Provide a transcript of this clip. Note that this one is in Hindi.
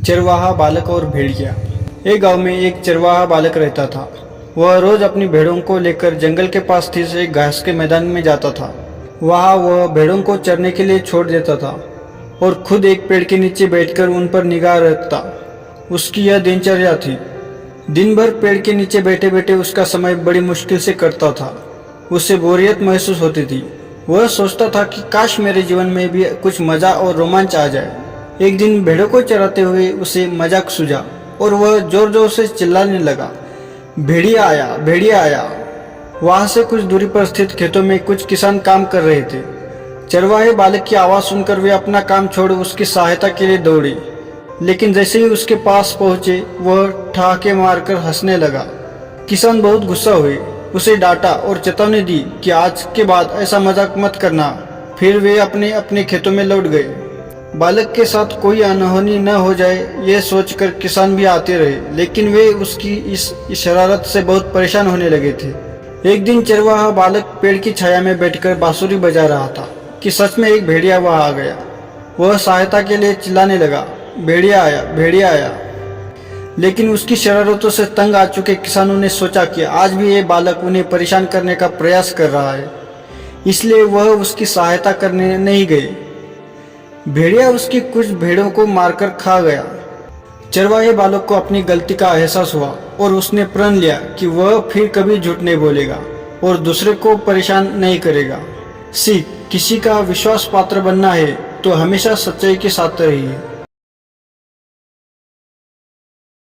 चरवाहा बालक और भेड़िया। एक गांव में एक चरवाहा बालक रहता था। वह रोज अपनी भेड़ों को लेकर जंगल के पास स्थित एक घास के मैदान में जाता था। वहां वह भेड़ों को चरने के लिए छोड़ देता था और खुद एक पेड़ के नीचे बैठकर उन पर निगाह रखता। उसकी यह दिनचर्या थी। दिन भर पेड़ के नीचे बैठे बैठे उसका समय बड़ी मुश्किल से कटता था। उसे बोरियत महसूस होती थी। वह सोचता था कि काश मेरे जीवन में भी कुछ मजा और रोमांच आ जाए। एक दिन भेड़ों को चराते हुए उसे मजाक सूझा और वह जोर जोर से चिल्लाने लगा, भेड़िया आया, भेड़िया आया। वहां से कुछ दूरी पर स्थित खेतों में कुछ किसान काम कर रहे थे। चरवाहे बालक की आवाज सुनकर वे अपना काम छोड़ उसकी सहायता के लिए दौड़े, लेकिन जैसे ही उसके पास पहुंचे वह ठहाके मारकर हंसने लगा। किसान बहुत गुस्सा हुए, उसे डांटा और चेतावनी दी कि आज के बाद ऐसा मजाक मत करना। फिर वे अपने अपने खेतों में लौट गए। बालक के साथ कोई अनहोनी न हो जाए ये सोचकर किसान भी आते रहे, लेकिन वे उसकी इस शरारत से बहुत परेशान होने लगे थे। एक दिन चरवाहा बालक पेड़ की छाया में बैठकर बांसुरी बजा रहा था कि सच में एक भेड़िया वहां आ गया। वह सहायता के लिए चिल्लाने लगा, भेड़िया आया, भेड़िया आया। लेकिन उसकी शरारतों से तंग आ चुके किसानों ने सोचा कि आज भी ये बालक उन्हें परेशान करने का प्रयास कर रहा है, इसलिए वह उसकी सहायता करने नहीं गए। भेड़िया उसकी कुछ भेड़ों को मारकर खा गया। चरवाहे बालक को अपनी गलती का एहसास हुआ और उसने प्रण लिया कि वह फिर कभी झूठ नहीं बोलेगा और दूसरे को परेशान नहीं करेगा। सीख, किसी का विश्वास पात्र बनना है तो हमेशा सच्चाई के साथ रहिए।